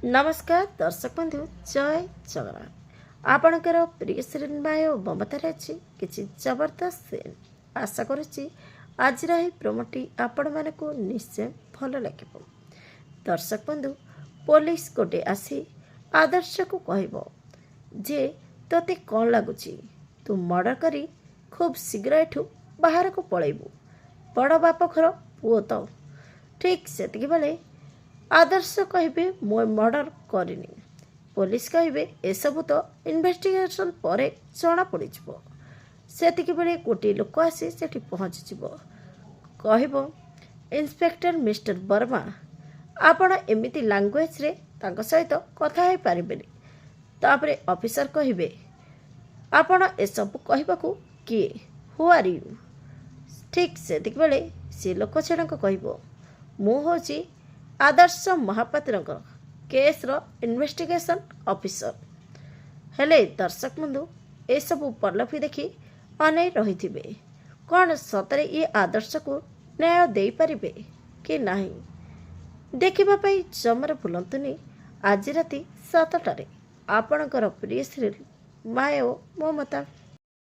नमस्कार दर्शक बंधु जय जगन्नाथ आपणकर प्रिय श्रीमाय और ममतार अच्छी किसी जबरदस्त सीन आशा करुच्ची आज प्रोमोटी आपण मानक निश्चय भल लगे। दर्शक बंधु पुलिस गोटे आसी आदर्श को कहब जे तोते कौन लगुच तू मर्डर करी खूब शीघ्र एठू बाहर को पलैबू बड़ बाप घर पुओ तो ठीक से बेले आदर्श कहे मु मर्डर करनी पुलिस कहे एसबू तो इन्वेस्टिगेशन पर जना पड़ सेतिक बेले गोटे लोक आसी सेठी पहुँची कहब इन्स्पेक्टर मिस्टर वर्मा आपण एमिति लांगुएज रे तांको सहित कथा है पारिबेनी। तापरे ऑफिसर कहे आपण एसबू कहबाकू किए हु आर यू। ठीक सेतिक बेले से लोक जनक कहब मु होची आदर्श महापात्र केस रो इन्वेस्टिगेशन ऑफिसर। हेले दर्शक बंधु ए सबू पल्लवी देखि अनै रहिथिबे कौन सतरे ये आदर्श को न्याय दे पारिबे कि नहीं देखिबा पई जमर भूलंतुनी आज राति 7टारे आपणकर प्रिय श्री माया ममता।